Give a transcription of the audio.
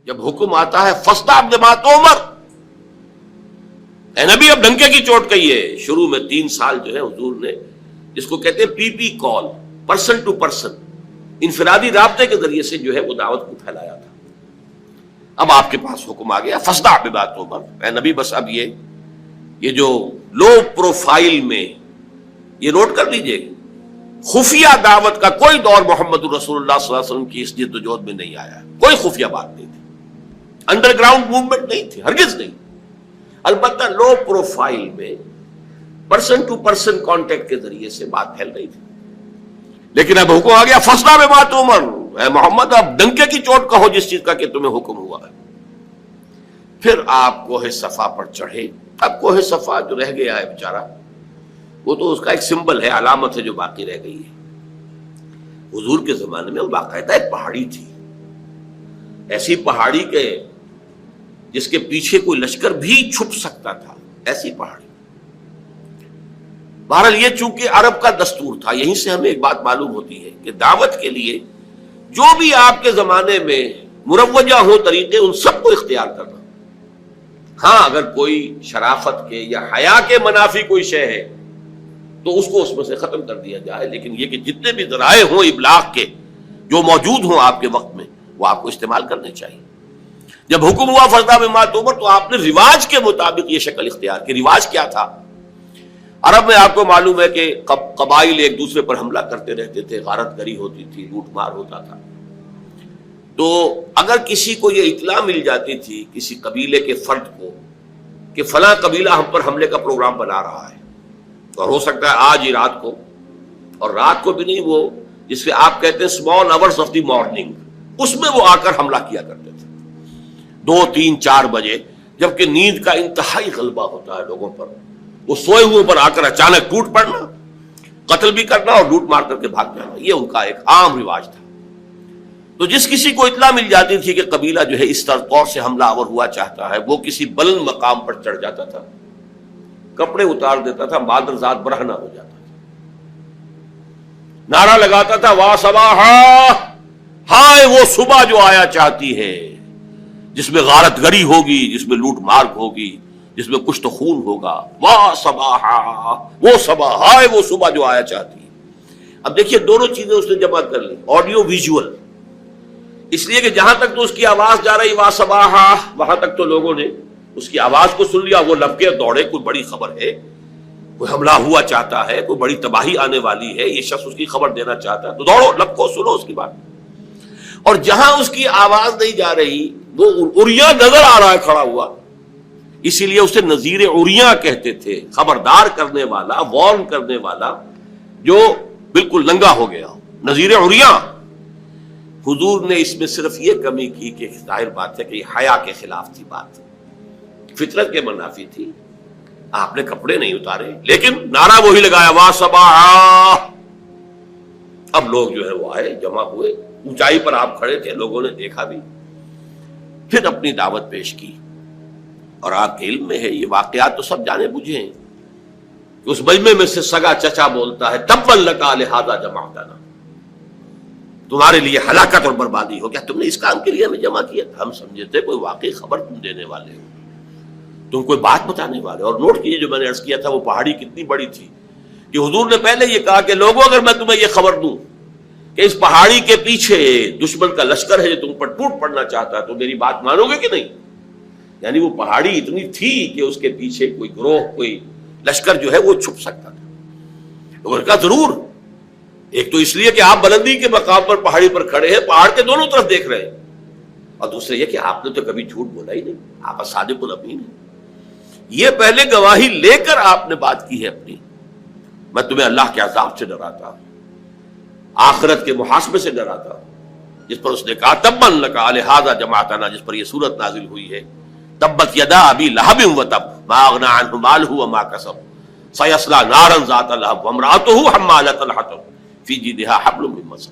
جب حکم آتا ہے فاصدع بما تؤمر، اے نبی اب ڈنکے کی چوٹ کہیے. شروع میں 3 سال جو ہے حضور نے جس کو کہتے ہیں پی پی کال، پرسن ٹو پرسن، انفرادی رابطے کے ذریعے سے جو ہے وہ دعوت کو پھیلایا تھا. اب آپ کے پاس حکم آ گیا فاصدع بما تؤمر، اے نبی بس اب یہ جو لو پروفائل میں، یہ نوٹ کر لیجئے، خفیہ دعوت کا کوئی دور محمد رسول اللہ صلی اللہ علیہ وسلم کی اس جد و جہد میں نہیں آیا. کوئی خفیہ بات نہیں تھی، انڈر گراؤنڈ موومنٹ نہیں تھی، ہرگز نہیں. البتہ لو پروفائل میں پرسن ٹو پرسن کانٹیکٹ کے ذریعے سے بات پھیل رہی تھی. لیکن اب حکم آ گیا فاصدع بما تؤمر، اے محمد اب ڈنکے کی چوٹ کہو جس چیز کا کہ تمہیں حکم ہوا ہے. پھر آپ کوہ صفا پر چڑھے. اب کوہ صفا جو رہ گیا ہے بیچارہ، وہ تو اس کا ایک سمبل ہے، علامت ہے جو باقی رہ گئی ہے. حضور کے زمانے میں وہ باقاعدہ ایک پہاڑی تھی، ایسی پہاڑی کے جس کے پیچھے کوئی لشکر بھی چھپ سکتا تھا، ایسی پہاڑی. بہرحال یہ چونکہ عرب کا دستور تھا، یہیں سے ہمیں ایک بات معلوم ہوتی ہے کہ دعوت کے لیے جو بھی آپ کے زمانے میں مروجہ ہو طریقے، ان سب کو اختیار کرنا. ہاں اگر کوئی شرافت کے یا حیا کے منافی کوئی شے ہے تو اس کو اس میں سے ختم کر دیا جائے، لیکن یہ کہ جتنے بھی ذرائع ہوں ابلاغ کے جو موجود ہوں آپ کے وقت میں، وہ آپ کو استعمال کرنے چاہیے. جب حکم ہوا فاصدع بما تؤمر تو آپ نے رواج کے مطابق یہ شکل اختیار کی. رواج کیا تھا؟ عرب میں آپ کو معلوم ہے کہ قبائل ایک دوسرے پر حملہ کرتے رہتے تھے، غارت گری ہوتی تھی، لوٹ مار ہوتا تھا. تو اگر کسی کو یہ اطلاع مل جاتی تھی کسی قبیلے کے فرد کو کہ فلاں قبیلہ ہم پر حملے کا پروگرام بنا رہا ہے، اور ہو سکتا ہے آج ہی رات کو، اور رات کو بھی نہیں، وہ جس سے آپ کہتے ہیں small hours of the morning, اس میں وہ آ کر حملہ کیا کرتے تھے 2 3 4 بجے، جبکہ نیند کا انتہائی غلبہ ہوتا ہے لوگوں پر. وہ سوئے ہوئے پر آ کر اچانک ٹوٹ پڑنا، قتل بھی کرنا اور لوٹ مار کر کے بھاگ جانا، یہ ان کا ایک عام رواج تھا. تو جس کسی کو اطلاع مل جاتی تھی کہ قبیلہ جو ہے اس طور سے حملہ آور ہوا چاہتا ہے، وہ کسی بلند مقام پر چڑھ جاتا تھا، کپڑے اتار دیتا تھا، مادر ذات برہنہ ہو جاتا تھا، نعرہ لگاتا تھا واہ صباحا، ہائے وہ صبح جو آیا چاہتی ہے، جس میں غارت گری ہوگی، جس میں لوٹ مار ہوگی، جس میں کچھ تو خون ہوگا. واہ صباحا، وہ صبح، ہائے وہ صبح جو آیا چاہتی ہے. اب دیکھیے دونوں چیزیں اس نے جمع کر لی، آڈیو ویژول، اس لیے کہ جہاں تک تو اس کی آواز جا رہی واہ صباحا، وہاں تک تو لوگوں نے اس کی آواز کو سن لیا، وہ لپکے دوڑے، کوئی بڑی خبر ہے، کوئی حملہ ہوا چاہتا ہے، کوئی بڑی تباہی آنے والی ہے، یہ شخص اس کی خبر دینا چاہتا ہے، تو دوڑو، لپکو، سنو اس کی بات. اور جہاں اس کی آواز نہیں جا رہی، وہ عریاں نظر آ رہا ہے کھڑا ہوا، اسی لیے اسے نذیر عریاں کہتے تھے، خبردار کرنے والا، وارن کرنے والا جو بالکل ننگا ہو گیا ہو، نذیر عریاں. حضور نے اس میں صرف یہ کمی کی کہ ظاہر بات ہے کہ یہ حیا کے خلاف تھی، بات فطرت کے منافی تھی. آپ نے کپڑے نہیں اتارے، لیکن نعرہ وہی لگایا واہ صباحا. اب لوگ جو ہے وہ آئے، جمع ہوئے، اونچائی پر آپ کھڑے تھے، لوگوں نے دیکھا بھی، پھر اپنی دعوت پیش کی. اور آپ کے علم میں ہے یہ واقعات تو سب جانے بوجھے ہیں کہ اس مجمع میں سے سگا چچا بولتا ہے تبا لکا لہذا جمعتنا، تمہارے لیے ہلاکت اور بربادی ہو. کیا تم نے اس کام کے لیے ہمیں جمع کیا؟ ہم سمجھے تھے کوئی واقعی خبر تم دینے والے ہو، تم کوئی بات بتانے والے. اور نوٹ کیجیے جو میں نے عرض کیا تھا، وہ پہاڑی کتنی بڑی تھی کہ حضور نے پہلے یہ کہا کہ لوگوں اگر میں تمہیں یہ خبر دوں کہ اس پہاڑی کے پیچھے دشمن کا لشکر ہے جو تم پر ٹوٹ پڑنا چاہتا ہے، تو میری بات مانو گے کہ نہیں؟ یعنی وہ پہاڑی اتنی تھی کہ اس کے پیچھے کوئی گروہ، کوئی لشکر جو ہے وہ چھپ سکتا تھا. تو انہوں نے کہا ضرور. ایک تو اس لیے کہ آپ بلندی کے مقام پر پہاڑی پر کھڑے ہیں، پہاڑ کے دونوں طرف دیکھ رہے ہیں، اور دوسرے یہ کہ آپ نے تو کبھی جھوٹ بولا ہی نہیں، آپ صادق الامین ہیں. یہ پہلے گواہی لے کر آپ نے بات کی ہے اپنی. میں تمہیں اللہ کے عذاب سے ڈراتا ہوں، آخرت کے محاسبے سے ڈراتا ہوں، جس پر اس نے کہا تبا لکا لہذا جمعتنا، جس پر یہ سورت نازل ہوئی ہے تبت یدا ابی لہب وتب ما اغنی عنہ مالہ وما کسب سیصلی نارا ذات لہب وامرأتہ حمالۃ الحطب فی جیدہا حبل من مسد.